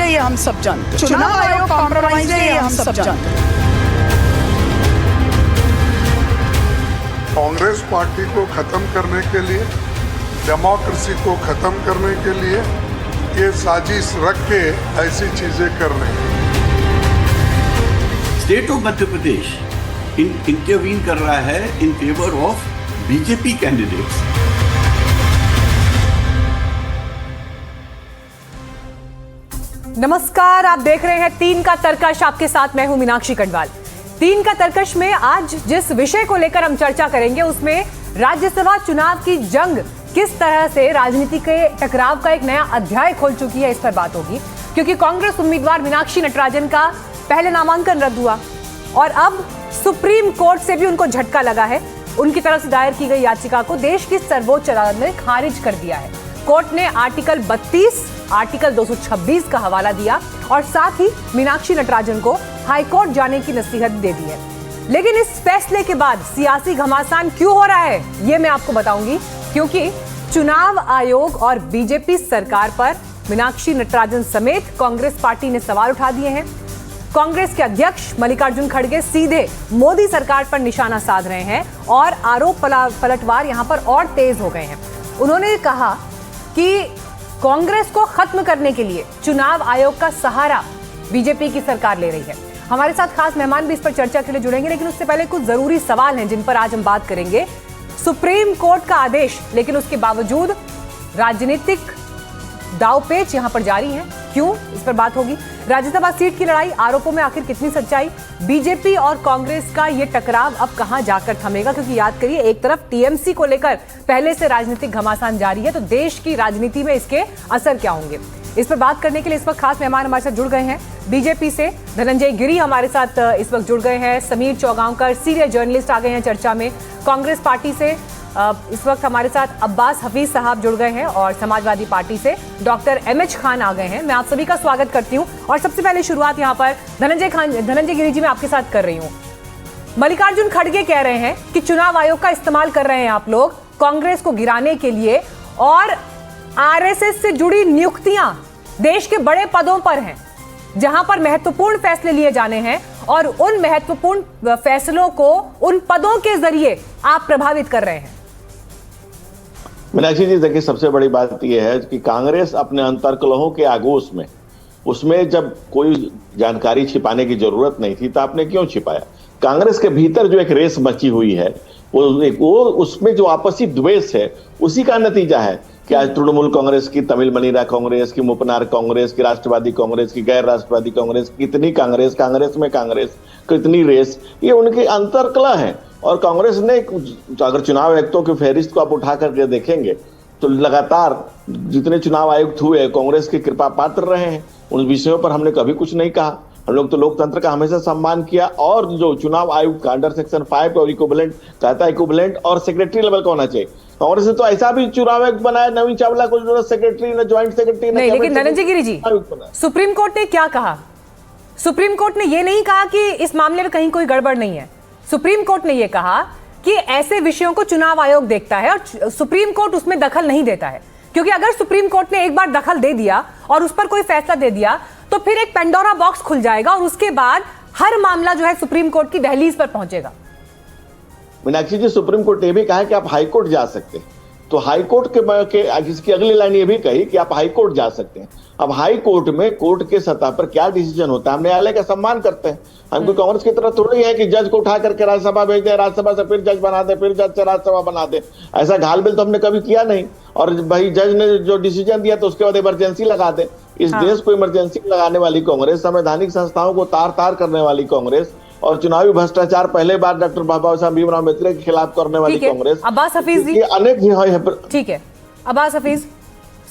है ये हम सब जानते हैं। चुनाव आयोग कॉम्प्रोमाइज है ये हम सब जानते हैं। कांग्रेस पार्टी को खत्म करने के लिए, डेमोक्रेसी को खत्म करने के लिए ये साजिश रख के ऐसी चीजें कर रहे हैं। State of Madhya Pradesh intervene कर रहा है in favour of BJP candidates. नमस्कार, आप देख रहे हैं 3 का तर्कश। आपके साथ मैं हूं मीनाक्षी कटवाल। 3 का तर्कश में आज जिस विषय को लेकर हम चर्चा करेंगे उसमें राज्यसभा चुनाव की जंग किस तरह से राजनीति के टकराव का एक नया अध्याय खोल चुकी है, इस पर बात होगी। क्योंकि कांग्रेस उम्मीदवार मीनाक्षी नटराजन का पहले नामांकन रद्द हुआ और अब सुप्रीम कोर्ट से भी उनको झटका लगा है। उनकी तरफ से दायर की गई याचिका को देश की सर्वोच्च अदालत ने खारिज कर दिया है। कोर्ट ने आर्टिकल 32, आर्टिकल 226 का हवाला दिया और साथ ही मीनाक्षी नटराजन को हाईकोर्ट जाने की नसीहत दे दी है। लेकिन इस फैसले के बाद सियासी घमासान क्यों हो रहा है, ये मैं आपको बताऊंगी। क्योंकि चुनाव आयोग और बीजेपी सरकार पर मीनाक्षी नटराजन समेत कांग्रेस पार्टी ने सवाल उठा दिए हैं। कांग्रेस के अध्यक्ष मल्लिकार्जुन खड़गे सीधे मोदी सरकार पर निशाना साध रहे हैं और आरोप पलटवार यहां पर और तेज हो गए हैं। उन्होंने कहा कि कांग्रेस को खत्म करने के लिए चुनाव आयोग का सहारा बीजेपी की सरकार ले रही है। हमारे साथ खास मेहमान भी इस पर चर्चा के लिए जुड़ेंगे, लेकिन उससे पहले कुछ जरूरी सवाल हैं जिन पर आज हम बात करेंगे। सुप्रीम कोर्ट का आदेश, लेकिन उसके बावजूद राजनीतिक दांवपेच यहां पर जारी है। क्यों, इस पर बात होगी। राज्यसभा सीट की लड़ाई, आरोपों में आखिर कितनी सच्चाई, बीजेपी और कांग्रेस का यह टकराव अब कहां जाकर थमेगा। क्योंकि याद करिए, एक तरफ टीएमसी को लेकर पहले से राजनीतिक घमासान जारी है, तो देश की राजनीति में इसके असर क्या होंगे, इस पर बात करने के लिए इस वक्त खास मेहमान हमारे साथ जुड़ गए हैं। बीजेपी से धनंजय गिरी हमारे साथ इस वक्त जुड़ गए हैं। समीर चौगांवकर सीनियर जर्नलिस्ट आ गए हैं चर्चा में। कांग्रेस पार्टी से इस वक्त हमारे साथ अब्बास हफीज साहब जुड़ गए हैं और समाजवादी पार्टी से डॉक्टर एमएच खान आ गए हैं। मैं आप सभी का स्वागत करती हूं और सबसे पहले शुरुआत यहां पर धनंजय गिरी जी मैं आपके साथ कर रही हूं। मल्लिकार्जुन खड़गे कह रहे हैं कि चुनाव आयोग का इस्तेमाल कर रहे हैं आप लोग कांग्रेस को गिराने के लिए, और आरएसएस से जुड़ी नियुक्तियां देश के बड़े पदों पर हैं जहां पर महत्वपूर्ण फैसले लिए जाने हैं, और उन महत्वपूर्ण फैसलों को उन पदों के जरिए आप प्रभावित कर रहे हैं। मीनाक्षी जी, देखिए, सबसे बड़ी बात यह है कि कांग्रेस अपने अंतर्कलहों के आगोश में, उसमें जब कोई जानकारी छिपाने की जरूरत नहीं थी तो आपने क्यों छिपाया। कांग्रेस के भीतर जो एक रेस मची हुई है वो उसमें जो आपसी द्वेष है उसी का नतीजा है कि आज तृणमूल कांग्रेस की, तमिल मनीरा कांग्रेस की, मुपनार कांग्रेस की, राष्ट्रवादी कांग्रेस की, गैर राष्ट्रवादी कांग्रेस, कितनी कांग्रेस, कांग्रेस में कांग्रेस, कितनी रेस, ये उनके अंतर्कलह है। और कांग्रेस ने, अगर चुनाव आयुक्तों की फहरिस्त को आप उठा करके देखेंगे तो लगातार जितने चुनाव आयुक्त हुए कांग्रेस की कृपा पात्र रहे हैं। उन विषयों पर हमने कभी कुछ नहीं कहा। हम लोग तो लोकतंत्र का हमेशा सम्मान किया। और जो चुनाव आयुक्त का अंडर सेक्शन 5 और इक्विवेलेंट कहता है, इक्विवेलेंट और सेक्रेटरी लेवल का होना चाहिए। कांग्रेस ने तो ऐसा भी चुनाव आयुक्त बनाया, नवीन चावला को जो सेक्रेटरी न ज्वाइंट सेक्रेटरी नहीं। लेकिन धनंजय गिरी जी, सुप्रीम कोर्ट ने क्या कहा? सुप्रीम कोर्ट ने यह नहीं कहा कि इस मामले में कहीं कोई गड़बड़ नहीं है। सुप्रीम कोर्ट ने यह कहा कि ऐसे विषयों को चुनाव आयोग देखता है और सुप्रीम कोर्ट उसमें दखल नहीं देता है। क्योंकि अगर सुप्रीम कोर्ट ने एक बार दखल दे दिया और उस पर कोई फैसला दे दिया तो फिर एक पेंडोरा बॉक्स खुल जाएगा और उसके बाद हर मामला जो है सुप्रीम कोर्ट की दहलीज पर पहुंचेगा। मीनाक्षी जी, सुप्रीम कोर्ट ने भी कहा कि आप हाई कोर्ट जा सकते हैं, तो हाई कोर्ट के इसकी अगली लाइन ये भी कही कि आप हाई कोर्ट जा सकते हैं। अब हाई कोर्ट में कोर्ट के सतह पर क्या डिसीजन होता है, हम न्यायालय का सम्मान करते हैं। हम कोई कांग्रेस की तरह थोड़ी है कि जज को उठा करके राज्यसभा भेज दे, राज्यसभा से फिर जज बना दे, फिर जज से राज्यसभा बना दे। ऐसा घालमेल तो हमने कभी किया नहीं। और भाई जज ने जो डिसीजन दिया तो उसके बाद इमरजेंसी लगा दे। इस देश को इमरजेंसी लगाने वाली कांग्रेस, संवैधानिक संस्थाओं को तार तार करने वाली कांग्रेस और चुनावी भ्रष्टाचार पहले बार डॉक्टर बाबा साहब भीमराव अम्बेडकर के खिलाफ करने वाली कांग्रेस। अब्बास हफीज जी, अनेक, ठीक है अब्बास हफीज,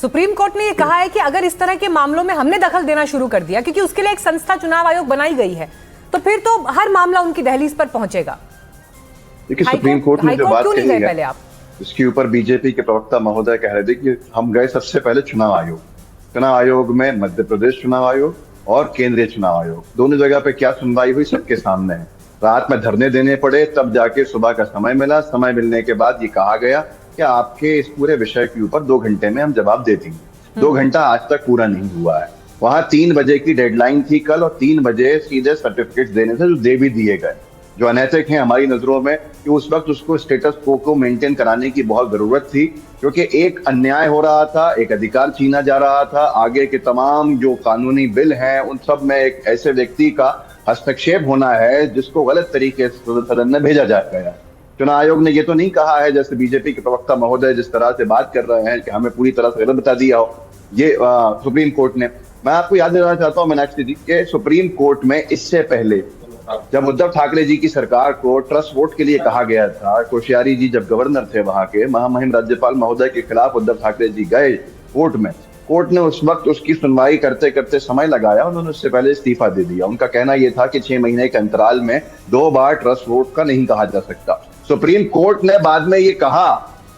सुप्रीम कोर्ट ने यह कहा है कि अगर इस तरह के मामलों में हमने दखल देना शुरू कर दिया, क्योंकि उसके लिए एक संस्था चुनाव आयोग बनाई गई है, तो फिर तो हर मामला उनकी दहलीज पर पहुंचेगा। देखिए, सुप्रीम कोर्ट ने जो बात कही है पहले आप इसके ऊपर बीजेपी के प्रवक्ता महोदय कह रहे थे कि हम गए सबसे पहले चुनाव आयोग में मध्य प्रदेश चुनाव आयोग और केंद्रीय चुनाव आयोग, दोनों जगह पे क्या सुनवाई हुई सबके सामने है। रात में धरने देने पड़े, तब जाके सुबह का समय मिला। समय मिलने के बाद ये कहा गया कि आपके इस पूरे विषय के ऊपर 2 घंटे में हम जवाब दे देंगे। 2 घंटा आज तक पूरा नहीं हुआ है। वहां 3 बजे की डेडलाइन थी कल, और 3 बजे सीधे सर्टिफिकेट देने थे, जो दे भी दिए गए, जो अनैतिक है हमारी नजरों में, कि उस वक्त उसको स्टेटस को मेंटेन कराने की बहुत जरूरत थी, क्योंकि एक अन्याय हो रहा था, एक अधिकार छीना जा रहा था। आगे के तमाम जो कानूनी बिल हैं उन सब में एक ऐसे व्यक्ति का हस्तक्षेप होना है जिसको गलत तरीके से सदन में भेजा जा गया। चुनाव आयोग ने ये तो नहीं कहा है, जैसे बीजेपी के प्रवक्ता महोदय जिस तरह से बात कर रहे हैं कि हमें पूरी तरह से गलत बता दिया हो, ये सुप्रीम कोर्ट ने। मैं आपको याद दिलाना चाहता हूँ मीनाक्षी जी के सुप्रीम कोर्ट में इससे पहले जब उद्धव ठाकरे जी की सरकार को ट्रस्ट वोट के लिए कहा गया था, कोश्यारी जी जब गवर्नर थे वहां के, महामहिम राज्यपाल महोदय के खिलाफ उद्धव ठाकरे जी गए कोर्ट में, कोर्ट ने उस वक्त उसकी सुनवाई करते करते समय लगाया, उन्होंने उससे पहले इस्तीफा दे दिया। उनका कहना यह था कि 6 महीने के अंतराल में 2 बार ट्रस्ट वोट का नहीं कहा जा सकता। सुप्रीम कोर्ट ने बाद में ये कहा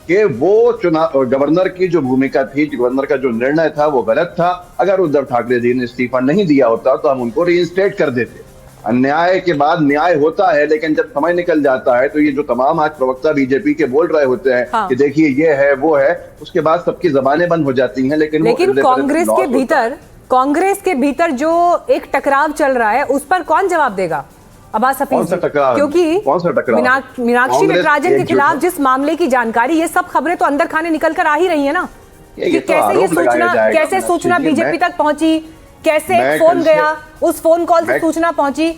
कि वो चुनाव गवर्नर की जो भूमिका थी, गवर्नर का जो निर्णय था वो गलत था। अगर उद्धव ठाकरे जी ने इस्तीफा नहीं दिया होता तो हम उनको रीइंस्टेट कर देते। अन्याय के बाद न्याय होता है, लेकिन जब समय निकल जाता है तो ये जो तमाम आज प्रवक्ता बीजेपी के बोल रहे होते हैं कि देखिए ये है वो है, उसके बाद सबकी जबानें बंद हो जाती हैं। लेकिन कांग्रेस के भीतर जो एक टकराव चल रहा है उस पर कौन जवाब देगा? अब्बास हफीज, क्योंकि मीनाक्षी नटराजन के खिलाफ जिस मामले की जानकारी, ये सब खबरें तो अंदर खाने निकल कर आ ही रही है ना, कि कैसे सूचना बीजेपी तक पहुंची, कैसे फोन गया, उस फोन कॉल से सूचना पहुंची,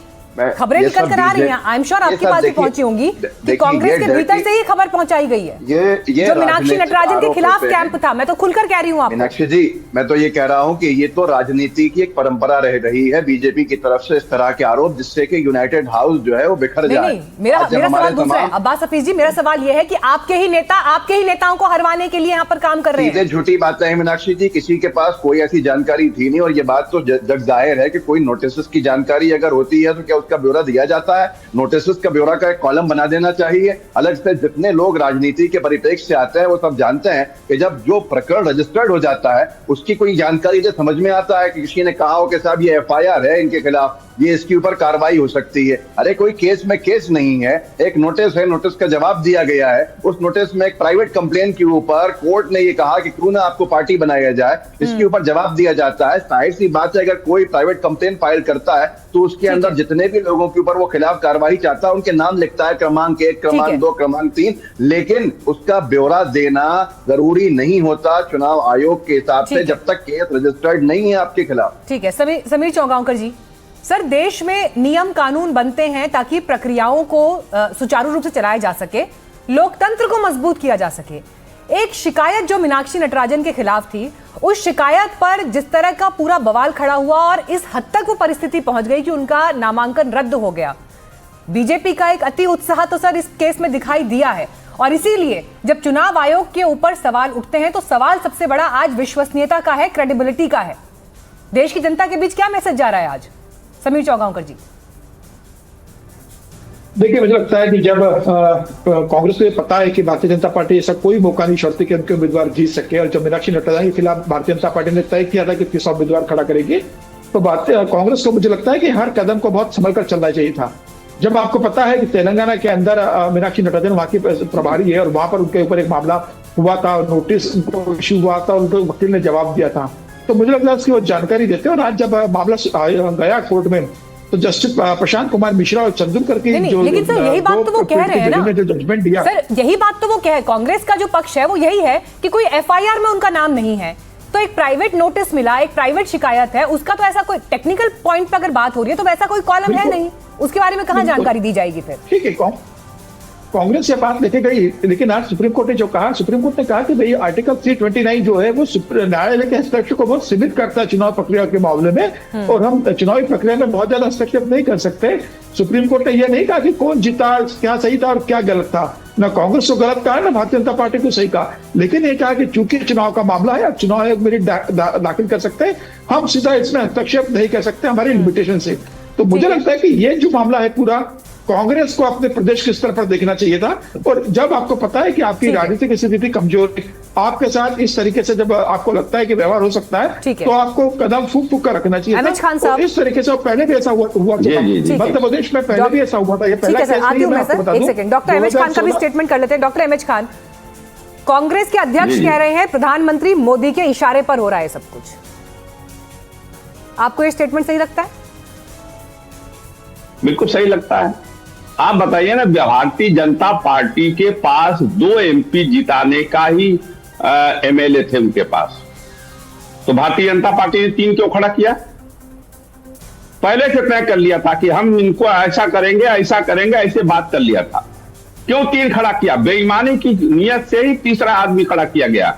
खबरें निकल कर आ रही हैं। आई एम श्योर आपके पास भी पहुंची होंगी कि कांग्रेस के भीतर से ये खबर पहुंचाई गई है। ये जो मीनाक्षी नटराजन के खिलाफ कैंप था, मैं तो खुलकर कह रही हूँ आपको। मीनाक्षी जी, मैं तो ये कह रहा हूँ कि ये तो राजनीति की एक परंपरा रह रही है बीजेपी की तरफ से, इस तरह के आरोप, जिससे कि यूनाइटेड हाउस जो है वो बिखर जाए। मेरा सवाल दूसरा है अब्बास हफीज जी, मेरा सवाल ये है कि आपके ही नेताओं को हरवाने के लिए यहाँ पर काम कर रहे हैं। झूठी बातें हैं मीनाक्षी जी, किसी के पास कोई ऐसी जानकारी थी नहीं, और ये बात तो जग जाहिर है कि कोई नोटिस की जानकारी अगर होती है तो क्या उसका ब्यौरा दिया जाता है? नोटिस का ब्यौरा का एक कॉलम बना देना चाहिए अलग से। जितने लोग राजनीति के परिप्रेक्ष्य से आते हैं वो सब जानते हैं कि जब जो प्रकरण रजिस्टर्ड हो जाता है उसकी कोई जानकारी जो समझ में आता है कि किसी ने कहा हो कि साहब ये FIR है इनके खिलाफ, ये इसके ऊपर कार्रवाई हो सकती है। अरे कोई केस में केस नहीं है, एक नोटिस है, नोटिस का जवाब दिया गया है। उस नोटिस में एक प्राइवेट कंप्लेन के ऊपर कोर्ट ने ये कहा कि क्यों ना आपको पार्टी बनाया जाए, इसके ऊपर जवाब दिया जाता है। जाहिर सी बात है अगर कोई प्राइवेट कंप्लेन फाइल करता है तो उसके अंदर जितने भी लोगों के ऊपर वो खिलाफ कार्रवाई चाहता है उनके नाम लिखता है, क्रमांक 1, क्रमांक 2, क्रमांक 3, लेकिन उसका ब्यौरा देना जरूरी नहीं होता चुनाव आयोग के हिसाब से जब तक केस रजिस्टर्ड नहीं है आपके खिलाफ। ठीक है समीर चौगांवकर जी, सर देश में नियम कानून बनते हैं ताकि प्रक्रियाओं को सुचारू रूप से चलाया जा सके, लोकतंत्र को मजबूत किया जा सके। एक शिकायत जो मीनाक्षी नटराजन के खिलाफ थी, उस शिकायत पर जिस तरह का पूरा बवाल खड़ा हुआ और इस हद तक वो परिस्थिति पहुंच गई कि उनका नामांकन रद्द हो गया, बीजेपी का एक अति उत्साह तो सर इस केस में दिखाई दिया है। और इसीलिए जब चुनाव आयोग के ऊपर सवाल उठते हैं तो सवाल सबसे बड़ा आज विश्वसनीयता का है, क्रेडिबिलिटी का है। देश की जनता के बीच क्या मैसेज जा रहा है आज? समीर चौगांवकर जी। देखिए, मुझे लगता है कि जब कांग्रेस को ये पता है कि भारतीय जनता पार्टी ऐसा कोई मौका नहीं छोड़ती कि उनके उम्मीदवार जीत सके, और जब मीनाक्षी नटराजन के खिलाफ भारतीय जनता पार्टी ने तय किया था कि 30 उम्मीदवार खड़ा करेगी, तो कांग्रेस को मुझे लगता है कि हर कदम को बहुत संभल कर चलना चाहिए था। जब आपको पता है कि तेलंगाना के अंदर मीनाक्षी नटराजन वहां की प्रभारी है और वहां पर उनके ऊपर एक मामला हुआ था, नोटिस इश्यू हुआ था, उनके वकील ने जवाब दिया था, तो मुझे लगता है उसकी वो जानकारी देते हैं। और आज जब मामला गया कोर्ट में तो जस्टिस प्रशांत कुमार मिश्रा और चंदुलकर की जो, लेकिन सर यही बात तो वो कह रहे हैं ना, जो जजमेंट दिया, सर यही बात तो वो कह, कांग्रेस का जो पक्ष है वो यही है कि कोई FIR में उनका नाम नहीं है, तो एक प्राइवेट नोटिस मिला, एक प्राइवेट शिकायत है, उसका तो ऐसा कोई टेक्निकल पॉइंट पर अगर बात हो रही है तो वैसा कोई कॉलम है नहीं, उसके बारे में कहां जानकारी दी जाएगी फिर? ठीक है, कांग्रेस से बात लेके गई, लेकिन आज सुप्रीम कोर्ट ने जो कहा, सुप्रीम कोर्ट ने कहा कि भाई आर्टिकल 329 जो है वो न्यायालय के हस्तक्षेप को बहुत सीमित करता है चुनाव प्रक्रिया के मामले में, और हम चुनावी प्रक्रिया में बहुत ज्यादा हस्तक्षेप नहीं कर सकते। सुप्रीम कोर्ट ने यह नहीं कहा कि कौन जीता, क्या सही था और क्या गलत था, न कांग्रेस को गलत कहा, न भारतीय जनता पार्टी को सही कहा, लेकिन ये कहा कि चूंकि चुनाव का मामला है, चुनाव आयोग मेरिट दाखिल कर सकते हैं, हम सीधा इसमें हस्तक्षेप नहीं कर सकते हमारी लिमिटेशन से। तो मुझे लगता है कि ये जो मामला है पूरा कांग्रेस को अपने प्रदेश के स्तर पर देखना चाहिए था, और जब आपको पता है कि आपकी राजनीतिक स्थिति कमजोर है, आपके साथ इस तरीके से जब आपको लगता है कि व्यवहार हो सकता है तो आपको कदम फूक कर रखना चाहिए था। और इस तरीके से पहले भी ऐसा हुआ मध्य प्रदेश में पहले भी ऐसा हुआ था। ये पहला केस नहीं है। एक सेकंड, डॉक्टर एमएच खान का भी स्टेटमेंट कर लेते हैं। डॉक्टर एमएच खान, कांग्रेस के अध्यक्ष कह रहे हैं प्रधानमंत्री मोदी के इशारे पर हो रहा है सब कुछ। आपको ये स्टेटमेंट सही लगता है? बिल्कुल सही लगता है। आप बताइए ना, भारतीय जनता पार्टी के पास 2 MP जिताने का ही MLA थे उनके पास, तो भारतीय जनता पार्टी ने 3 क्यों खड़ा किया? पहले से तय कर लिया था कि हम इनको ऐसा करेंगे, ऐसे बात कर लिया था। क्यों 3 खड़ा किया? बेईमानी की नियत से ही तीसरा आदमी खड़ा किया गया।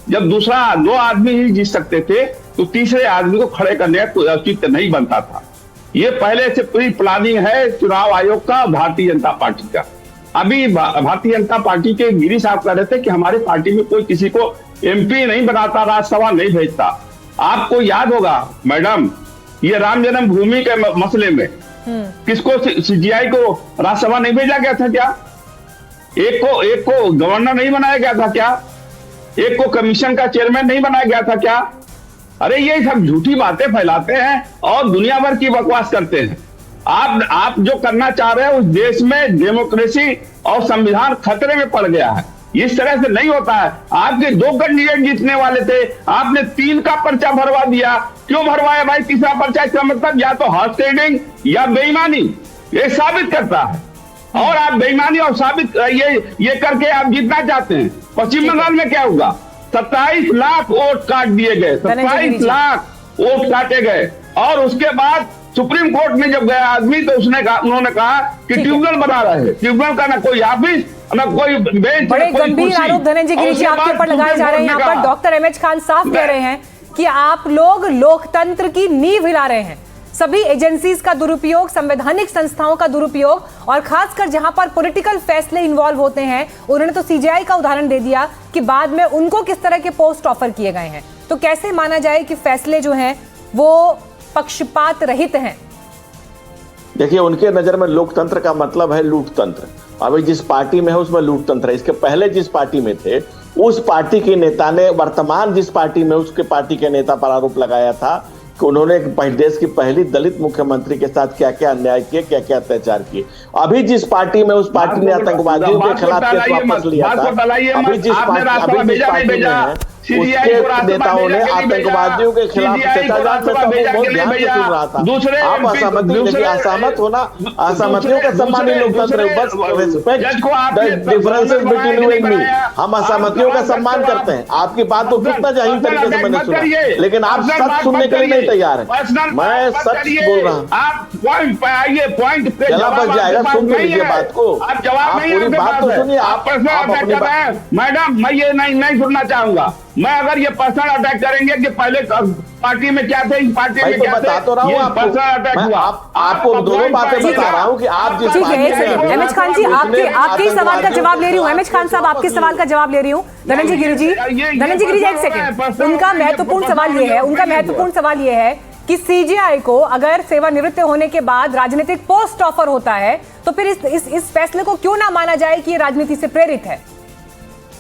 जब दूसरा 2 आदमी ही जीत सकते थे तो तीसरे आदमी को खड़े करने का कोई औचित्य नहीं बनता था। ये पहले से प्री प्लानिंग है चुनाव आयोग का, भारतीय जनता पार्टी का। अभी भारतीय जनता पार्टी के गिरी साहब कह रहे थे कि हमारी पार्टी में कोई किसी को MP नहीं बनाता, राज्यसभा नहीं भेजता। आपको याद होगा मैडम, ये राम जन्मभूमि के मसले में किसको, CGI को राज्यसभा नहीं भेजा गया था क्या? एक को गवर्नर नहीं बनाया गया था क्या? एक को कमीशन का चेयरमैन नहीं बनाया गया था क्या? अरे ये सब झूठी बातें फैलाते हैं और दुनिया भर की बकवास करते हैं। आप जो करना चाह रहे हैं, उस देश में डेमोक्रेसी और संविधान खतरे में पड़ गया है। इस तरह से नहीं होता है। आपके 2 कैंडिडेट जीतने वाले थे, आपने 3 का पर्चा भरवा दिया। क्यों भरवाया भाई तीसरा पर्चा? इसका मतलब या तो हॉर्स ट्रेडिंग या बेईमानी, ये साबित करता है। और आप बेईमानी और साबित ये करके आप जीतना चाहते हैं। पश्चिम बंगाल में क्या होगा? 27 लाख वोट काट दिए गए, 27 लाख वोट काटे गए। और उसके बाद सुप्रीम कोर्ट में जब गया आदमी तो उन्होंने कहा कि ट्रिब्यूनल बना रहे हैं। ट्रिब्यूनल का ना कोई ऑफिस, ना कोई बेंच। बड़े गंभीर आरोप धनंजय गिरी जी आपके ऊपर लगाए जा रहे हैं। यहाँ पर डॉक्टर MH खान साफ कह रहे हैं कि आप लोग लोकतंत्र की नींव हिला रहे हैं। सभी एजेंसीज का दुरुपयोग, संवैधानिक संस्थाओं का दुरुपयोग, और खासकर जहां पर पॉलिटिकल फैसले इन्वॉल्व होते हैं। उन्होंने तो CGI का उदाहरण दे दिया कि बाद में उनको किस तरह के पोस्ट ऑफर किए गए हैं। तो कैसे माना जाए कि फैसले जो हैं वो पक्षपात रहित हैं? देखिए, उनके नजर में लोकतंत्र का मतलब है लूटतंत्र। अभी जिस पार्टी में है उसमें लूटतंत्र है। इसके पहले जिस पार्टी में थे उस पार्टी के नेता ने वर्तमान जिस पार्टी में उसके पार्टी के नेता पर आरोप लगाया था कि उन्होंने देश की पहली दलित मुख्यमंत्री के साथ क्या क्या अन्याय किए, क्या क्या अत्याचार किए। अभी जिस पार्टी में उस पार्टी ने आतंकवादियों के खिलाफ केस वापस लिया था, अभी जिस पार्टी में है उसके नेताओं ने आतंकवादियों के खिलाफ बहुत ध्यान से सुन रहा था। आप असहमत होना, असहमतियों का सम्मान ही लोकतंत्र है। बस respect differences between you and me. हम असहमतियों का सम्मान करते हैं। आपकी बात को कितना जाहिर तरीके से मैंने सुना, लेकिन आप सच सुनने के लिए नहीं तैयार है। मैं सच बोल रहा हूँ। आप पॉइंट पे आइए, पॉइंट पे चला बच जाएगा। सुन तो लीजिए बात को, आप जवाब नहीं, पूरी बात तो सुनिए। आप अपनी बात, मैडम मैं ये नहीं सुनना चाहूंगा। मैं अगर ये पर्सनल अटैक करेंगे कि पहले पार्टी में क्या थे, इस पार्टी में क्या थे, बता तो रहा हूँ आपको। पर्सनल अटैक हुआ। आपको दोनों बातें बता रहा हूँ कि आप जिस MH खान जी आपके सवाल का जवाब ले रही हूँ। MH खान साहब आपके सवाल का जवाब ले रही हूँ। धनंजय गिरी जी, एक सेकंड। उनका महत्वपूर्ण सवाल ये है कि CGI को अगर सेवानिवृत्त होने के बाद राजनीतिक पोस्ट ऑफर होता है तो फिर इस फैसले को क्यों ना माना जाए कि ये राजनीति से प्रेरित है?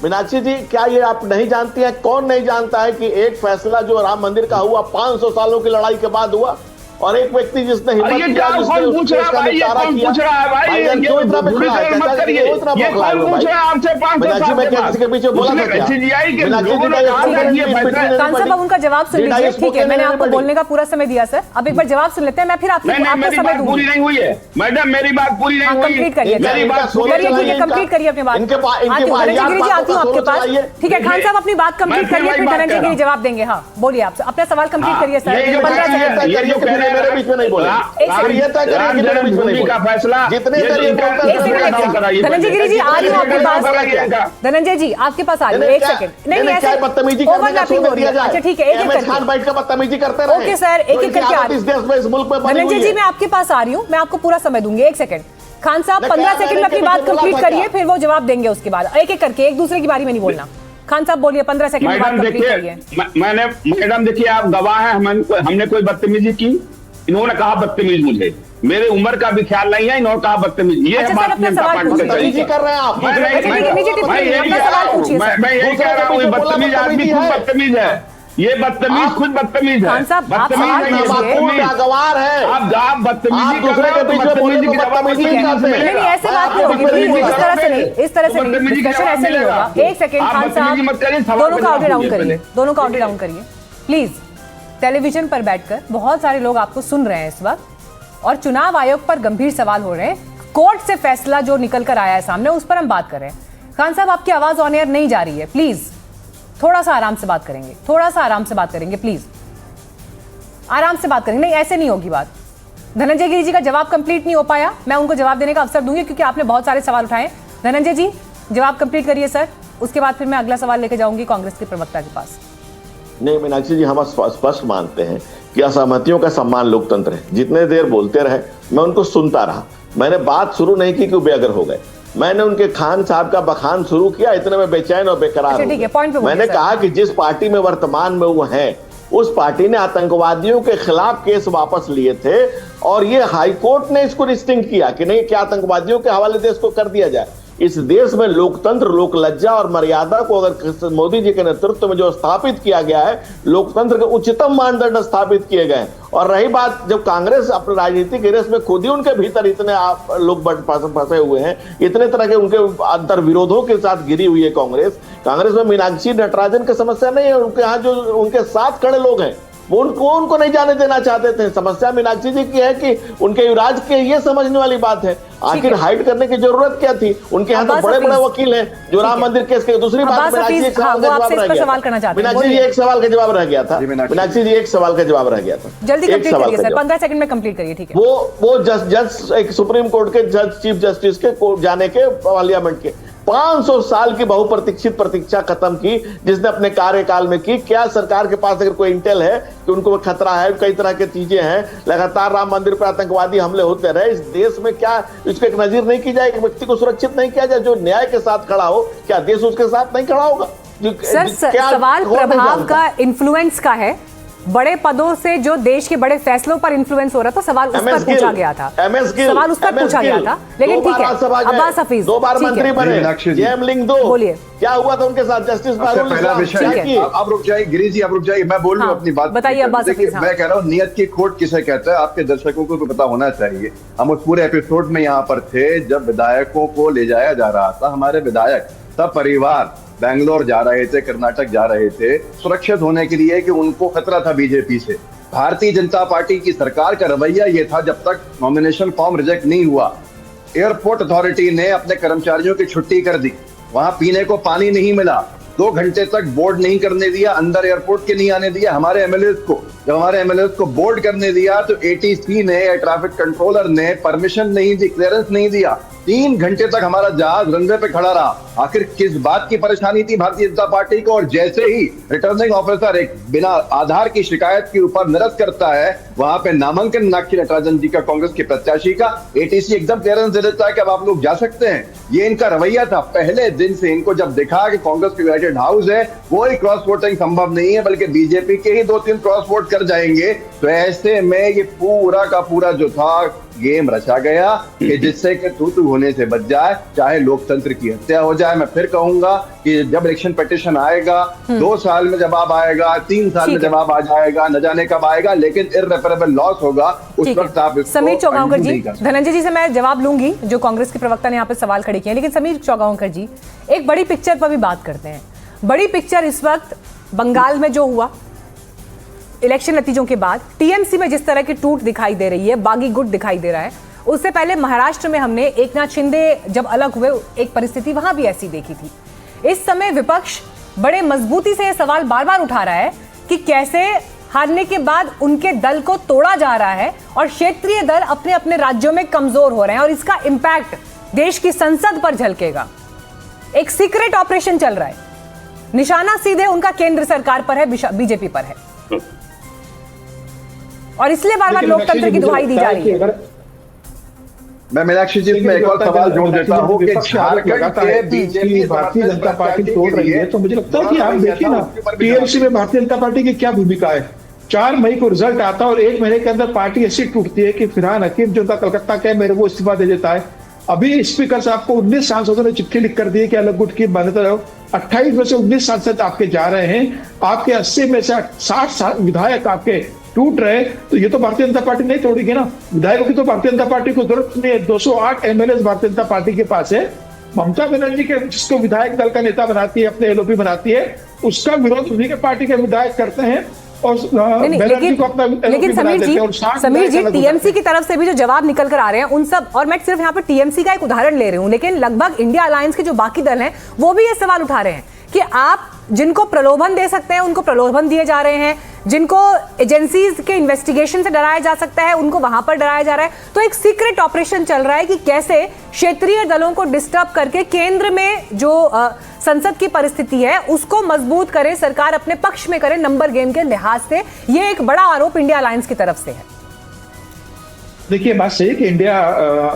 मीनाक्षी जी, क्या ये आप नहीं जानती हैं? कौन नहीं जानता है कि एक फैसला जो राम मंदिर का हुआ 500 सालों की लड़ाई के बाद हुआ, और एक व्यक्ति जिसने हिम्मत किया, जिसने उस केस का निपटारा किया। भाईजान क्यों इतना बिखरा है? मीनाक्षी, मैं क्या किसी के पीछे बोला था क्या? खान साहब उनका जवाब सुन लीजिए। ठीक है, मैंने आपको बोलने का पूरा समय दिया सर। अब एक बार जवाब सुन लेते हैं, मैं फिर आपको समय दूंगी। पूरी नहीं हुई है मैडम, मेरी बात पूरी नहीं हुई। कंप्लीट करिए, कंप्लीट करिए अपनी बात। धनंजय गिरी जी आती हूँ आपके पास। ठीक है खान साहब, अपनी बात कंप्लीट करिए, फिर धनंजय गिरी जवाब देंगे। हाँ बोलिए, आप अपना सवाल कंप्लीट करिए सर। 15 सेकंड मेरे बीच में नहीं बोला। का फैसला जितने धनंजय गिरी जी आ रही हूँ आपके पास। धनंजय जी आपके पास आ रही हूँ। एक सेकंड। नहीं ऐसे बदतमीजी ओवरलैपिंग हो रही है। अच्छा ठीक है, एक एक खान बैठ कर बदतमीजी करते रहे। ओके सर, एक एक करके आ रही हूँ। धनंजय जी मैं आपके पास आ रही हूँ, मैं आपको पूरा समय दूंगी। एक सेकंड खान साहब, 15 सेकंड में अपनी बात कंप्लीट करिए, फिर वो जवाब देंगे। उसके बाद एक एक करके, एक दूसरे की बारी में नहीं बोलना। खान साहब बोलिए, 15 सेकंड में बात कंप्लीट करिए। मैडम देखिए, आप गवाह हैं, हमने कोई बदतमीजी की? इन्होंने कहा बदतमीज मुझे, मेरे उम्र का भी ख्याल नहीं है, इन्होंने कहा बदतमीज। ये भारतीय जनता पार्टी का तरीका कर रहे हैं आप। मैं यही कह रहा हूँ, बदतमीज आदमी खुद बदतमीज है। ये बदतमीज खुद बदतमीज है। गवार है। आप बदतमीजी कर रहे हो, बदतमीजी की नहीं, ऐसे बात नहीं होगी, इस तरह से नहीं, इस तरह से नहीं, डिस्कशन ऐसे नहीं होगा। एक सेकंड खान साहब, दोनों का ऑडियो डाउन करिए, दोनों का ऑडियो डाउन करिए प्लीज। टेलीविजन पर बैठकर बहुत सारे लोग आपको सुन रहे हैं इस वक्त और चुनाव आयोग पर गंभीर सवाल हो रहे हैं। कोर्ट से फैसला जो निकल कर आया है सामने, उस पर हम बात कर रहे हैं। खान साहब, आपकी आवाज ऑन एयर नहीं जा रही है, प्लीज थोड़ा सा आराम से बात करेंगे, थोड़ा सा आराम से बात करेंगे, प्लीज आराम से बात करेंगे। नहीं, ऐसे नहीं होगी बात। धनंजय गिरी जी का जवाब कंप्लीट नहीं हो पाया, मैं उनको जवाब देने का अवसर दूंगी क्योंकि आपने बहुत सारे सवाल उठाए। धनंजय जी जवाब कंप्लीट करिए सर, उसके बाद फिर मैं अगला सवाल लेकर जाऊंगी कांग्रेस के प्रवक्ता के पास। नहीं मीनाक्षी जी, हम स्पष्ट मानते हैं कि असहमतियों का सम्मान लोकतंत्र है। जितने देर बोलते रहे मैं उनको सुनता रहा, मैंने बात शुरू नहीं की कि बेअगर हो गए। मैंने उनके खान साहब का बखान शुरू किया, इतने में बेचैन और बेकरार हो गए। मैंने कहा कि जिस पार्टी में वर्तमान में वो हैं, उस पार्टी ने आतंकवादियों के खिलाफ केस वापस लिए थे और ये हाईकोर्ट ने इसको डिस्टिंक्ट किया कि नहीं, क्या आतंकवादियों के हवाले देश को कर दिया जाए। इस देश में लोकतंत्र, लोक लज्जा और मर्यादा को अगर मोदी जी के नेतृत्व में जो स्थापित किया गया है, लोकतंत्र के उच्चतम मानदंड स्थापित किए गए हैं। और रही बात, जब कांग्रेस अपने राजनीतिक रेस में खुद ही उनके भीतर इतने लोग फंसे हुए हैं, इतने तरह के उनके अंतर विरोधों के साथ घिरी हुई है कांग्रेस में मीनाक्षी नटराजन की समस्या नहीं है, उनके यहाँ जो उनके साथ खड़े लोग हैं वो उनको नहीं जाने देना चाहते थे। समस्या मीनाक्षी जी की है कि उनके युवराज के ये समझने वाली बात है, आखिर हाइड करने की जरूरत क्या थी। उनके यहाँ तो बड़े बड़े वकील हैं जो राम मंदिर केस के। दूसरी बात, मीनाक्षी जी एक सवाल का जवाब रह गया था। मीनाक्षी जी एक सवाल का जवाब रह गया था। मीनाक्षी जी एक सवाल का जवाब रह गया था। जल्दी कंप्लीट करिए सर, 15 सेकंड में कंप्लीट करिए, ठीक है। वो जज एक सुप्रीम कोर्ट के जज, चीफ जस्टिस के जाने के, पार्लियामेंट के 500 साल की बहुप्रतीक्षित प्रतीक्षा खत्म की जिसने अपने कार्यकाल में की। क्या सरकार के पास अगर कोई इंटेल है कि उनको खतरा है, कई तरह की चीजें हैं, लगातार राम मंदिर पर आतंकवादी हमले होते रहे इस देश में, क्या इसको एक नजीर नहीं की जाए, एक व्यक्ति को सुरक्षित नहीं किया जाए जो न्याय के साथ खड़ा हो? क्या देश उसके साथ नहीं खड़ा होगा? सर, सवाल प्रभाव का, इन्फ्लुएंस का है। बड़े पदों से जो देश के बड़े फैसलों पर इन्फ्लुएंस हो रहा था, सवाल उस पर पूछा गया था, सवाल उस पर पूछा गया था। लेकिन ठीक है, अब्बास हफीज 2 बार मंत्री बने, जेएम लिंग 2, बोलिए क्या हुआ था उनके साथ? जस्टिस आप रुक जाइए, गिरी जी आप रुक जाइए, मैं बोल रहा हूं अपनी बात। बताइए अब्बास हफीज। मैं कह रहा हूँ नियत की खोट किसे कहता है, आपके दर्शकों को पता होना चाहिए। हम उस पूरे एपिसोड में यहाँ पर थे जब विधायकों को ले जाया जा रहा था। हमारे विधायक सब परिवार बेंगलोर जा रहे थे, कर्नाटक जा रहे थे सुरक्षित होने के लिए कि उनको खतरा था बीजेपी से। भारतीय जनता पार्टी की सरकार का रवैया ये था, जब तक नॉमिनेशन फॉर्म रिजेक्ट नहीं हुआ, एयरपोर्ट अथॉरिटी ने अपने कर्मचारियों की छुट्टी कर दी। वहां पीने को पानी नहीं मिला, 2 घंटे तक बोर्ड नहीं करने दिया, अंदर एयरपोर्ट के नहीं आने दिया हमारे एमएलए को। जब हमारे एमएलए को बोर्ड करने दिया तो एटीसी ने, ट्रैफिक कंट्रोलर ने परमिशन नहीं दी, क्लियरेंस नहीं दिया। 3 घंटे तक हमारा जहाज रनवे पे खड़ा रहा। आखिर किस बात की परेशानी थी भारतीय जनता पार्टी को? और जैसे ही रिटर्निंग ऑफिसर एक बिना आधार की शिकायत के ऊपर निरस्त करता है, वहां पे नामांकन मीनाक्षी नटराजन जी का, कांग्रेस के प्रत्याशी का, एटीसी एकदम क्लियरेंस दे देता है कि अब आप लोग जा सकते हैं। ये इनका रवैया था पहले दिन से। इनको जब देखा कि कांग्रेस की यूनाइटेड हाउस है, कोई क्रॉस वोटिंग संभव नहीं है, बल्कि बीजेपी के ही 2-3 क्रॉस वोट कर जाएंगे, तो ऐसे में ये पूरा का पूरा जो था गेम रचा गया कि जिससे कि तू होने से बच जाए, चाहे लोकतंत्र की हत्या हो जाए। मैं फिर कहूंगा कि जब इलेक्शन पिटीशन आएगा, 2 साल में जवाब आएगा, 3 साल में जवाब आ जाएगा, न जाने कब आएगा, लेकिन इर्रेपरेबल लॉस होगा। उस वक्त आप समीर चौगांवकर जी, धनंजय जी से मैं जवाब लूंगी जो कांग्रेस के प्रवक्ता ने यहाँ पे सवाल खड़े किए, लेकिन समीर चौगांवकर जी एक बड़ी पिक्चर पर भी बात करते हैं। बड़ी पिक्चर इस वक्त बंगाल में जो हुआ इलेक्शन नतीजों के बाद, टीएमसी में जिस तरह की टूट दिखाई दे रही है, बागी गुट दिखाई दे रहा है। उससे पहले महाराष्ट्र में हमने एकनाथ शिंदे जब अलग हुए, एक परिस्थिति वहां भी ऐसी देखी थी। इस समय विपक्ष बड़े मजबूती से यह सवाल बार बार उठा रहा है कि कैसे हारने के बाद उनके दल को तोड़ा जा रहा है और क्षेत्रीय दल अपने अपने राज्यों में कमजोर हो रहे हैं और इसका इंपैक्ट देश की संसद पर झलकेगा। एक सीक्रेट ऑपरेशन चल रहा है, निशाना सीधे उनका केंद्र सरकार पर है, बीजेपी पर है, और इसलिए बार बार लोकतंत्र की दुहाई दी जा रही है। मैं मीनाक्षी जी में एक और सवाल जोड़ देता हूं कि झारखंड के बीजेपी भारतीय जनता पार्टी तोड़ रही है, तो मुझे लगता है कि आप देखिए ना टीएमसी में भारतीय जनता पार्टी की क्या भूमिका है। 4 मई को रिजल्ट आता है और 1 महीने के अंदर पार्टी ऐसी टूटती है कि फिरहान हकीम जो था कलकत्ता के, मेरे को इस्तीफा दे देता है। अभी स्पीकर साहब को 19 सांसदों ने चिट्ठी लिख कर दी है कि अलग गुट की मान्यता रहो। 28 में से 19 सांसद आपके जा रहे हैं, आपके 80 में से 60 विधायक आपके टूट रहे, तो ये तो भारतीय जनता पार्टी नहीं तोड़ेगी ना। विधायकों की तो भारतीय जनता पार्टी को जरूरत नहीं है। 208 एमएलए भारतीय जनता पार्टी के पास है। ममता बनर्जी के जिसको विधायक दल का नेता बनाती है, अपने एलओपी बनाती है, उसका विरोध उन्हीं के पार्टी के विधायक करते हैं। और नहीं, बनर्जी को अपना लेकिन समीर जी टीएमसी की तरफ से भी जो जवाब निकल कर आ रहे हैं उन सब, और मैं सिर्फ यहाँ पर टीएमसी का एक उदाहरण ले रही हूँ, लेकिन लगभग इंडिया अलायंस के जो बाकी दल हैं वो भी ये सवाल उठा रहे हैं कि आप जिनको प्रलोभन दे सकते हैं उनको प्रलोभन दिए जा रहे हैं, जिनको एजेंसीज के इन्वेस्टिगेशन से डराया जा सकता है उनको वहां पर डराया जा रहा है। तो एक सीक्रेट ऑपरेशन चल रहा है कि कैसे क्षेत्रीय दलों को डिस्टर्ब करके केंद्र में जो संसद की परिस्थिति है उसको मजबूत करे, सरकार अपने पक्ष में करे नंबर गेम के लिहाज से। ये एक बड़ा आरोप इंडिया अलायंस की तरफ से है। देखिए, बात सही है कि इंडिया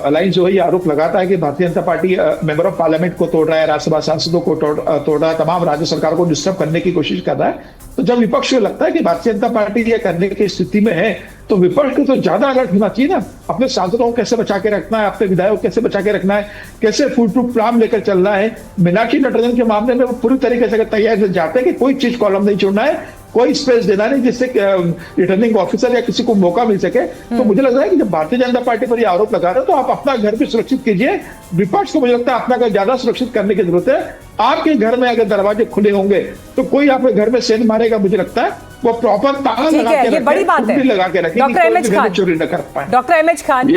अलायंस जो है ये आरोप लगाता है कि Bharatiya Janata party member of parliament को तोड़ रहा है, राज्यसभा सांसदों को तोड़ रहा है, तमाम राज्य सरकार को डिस्टर्ब करने की कोशिश कर रहा है। तो जब विपक्ष को लगता है कि भारतीय जनता पार्टी ये करने की स्थिति में है तो विपक्ष को तो ज्यादा अलर्ट होना चाहिए ना। अपने सांसदों को कैसे बचा के रखना है, अपने विधायकों को कैसे बचा के रखना है, कैसे फुल प्रूफ प्लान लेकर चलना है। मीनाक्षी नटराजन के मामले में वो पूरी तरीके से तैयार से जाते हैं कि कोई चीज कॉलम नहीं छोड़ना है, कोई स्पेस देना नहीं जिससे रिटर्निंग ऑफिसर या किसी को मौका मिल सके। तो मुझे लग रहा है कि जब भारतीय जनता पार्टी पर ये आरोप लगा रहे हो तो आप अपना घर भी सुरक्षित कीजिए। विपक्ष को मुझे लगता है अपना घर ज्यादा सुरक्षित करने की जरूरत है। आपके घर में अगर दरवाजे खुले होंगे तो कोई आपके घर में सेंध मारेगा, मुझे लगता है वो प्रॉपर ताला लगा के रखें, बड़ी बात है। लगा के रखें, डॉक्टर एम एच खान, चोरी न कर पाए। Doctor M H Khan,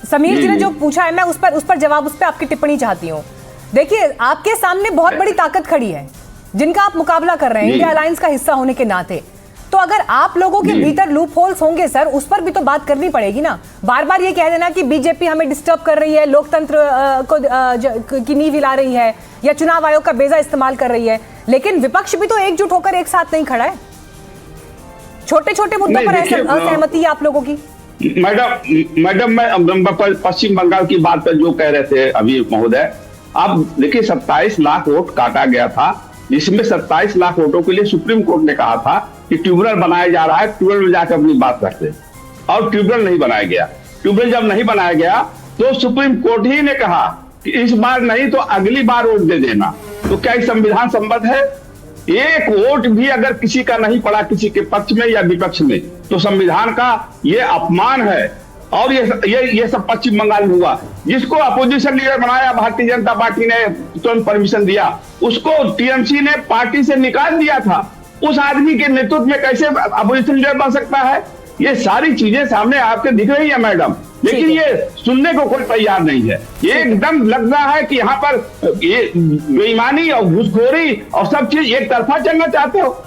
Sameer ji ने जो पूछा है मैं उस पर जवाब, उस पर आपकी टिप्पणी चाहती हूँ। देखिए, आपके सामने बहुत बड़ी ताकत खड़ी है जिनका आप मुकाबला कर रहे हैं इंडिया अलायंस का हिस्सा होने के नाते। तो अगर आप लोगों के भीतर लूप होल्स होंगे सर, उस पर भी तो बात करनी पड़ेगी ना। बार बार ये कह देना कि बीजेपी हमें डिस्टर्ब कर रही है, लोकतंत्र की नींव हिला रही है या चुनाव आयोग का बेजा इस्तेमाल कर रही है, लेकिन विपक्ष भी तो एकजुट होकर एक साथ नहीं खड़ा है। छोटे छोटे मुद्दों पर असहमति है आप लोगों की। मैडम मैं पश्चिम बंगाल की बात पर जो कह रहे थे अभी महोदय, आप देखिए 27 लाख वोट काटा गया था, जिसमें 27 लाख वोटों के लिए सुप्रीम कोर्ट ने कहा था कि ट्रिब्यूनल बनाया जा रहा है, ट्रिब्यूनल में जाकर अपनी बात रखते, और ट्रिब्यूनल नहीं बनाया गया। ट्रिब्यूनल जब नहीं बनाया गया तो सुप्रीम कोर्ट ही ने कहा कि इस बार नहीं तो अगली बार वोट दे देना। तो क्या संविधान सम्मत है? एक वोट भी अगर किसी का नहीं पड़ा किसी के पक्ष में या विपक्ष में तो संविधान का ये अपमान है। और ये सब पश्चिम बंगाल में हुआ। जिसको अपोजिशन लीडर बनाया भारतीय जनता पार्टी ने तुरंत परमिशन दिया, उसको टीएमसी ने पार्टी से निकाल दिया था। उस आदमी के नेतृत्व में कैसे अपोजिशन लीडर बन सकता है? ये सारी चीजें सामने आपके दिख रही है मैडम, लेकिन ये सुनने को कोई तैयार नहीं है। ये एकदम लग रहा है कि यहाँ पर ये बेईमानी और घूसखोरी और सब चीज एक तरफा चलना चाहते हो।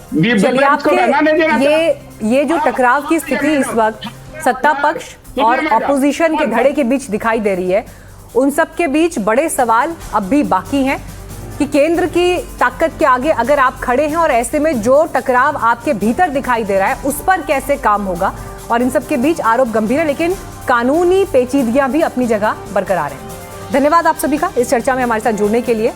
ये जो टकराव की स्थिति इस वक्त सत्ता पक्ष और ऑपोजिशन के धड़े के बीच दिखाई दे रही है, उन सब के बीच बड़े सवाल अब भी बाकी हैं कि केंद्र की ताकत के आगे अगर आप खड़े हैं और ऐसे में जो टकराव आपके भीतर दिखाई दे रहा है उस पर कैसे काम होगा। और इन सब के बीच आरोप गंभीर है, लेकिन कानूनी पेचीदगियां भी अपनी जगह बरकरार हैं। धन्यवाद आप सभी का इस चर्चा में हमारे साथ जुड़ने के लिए।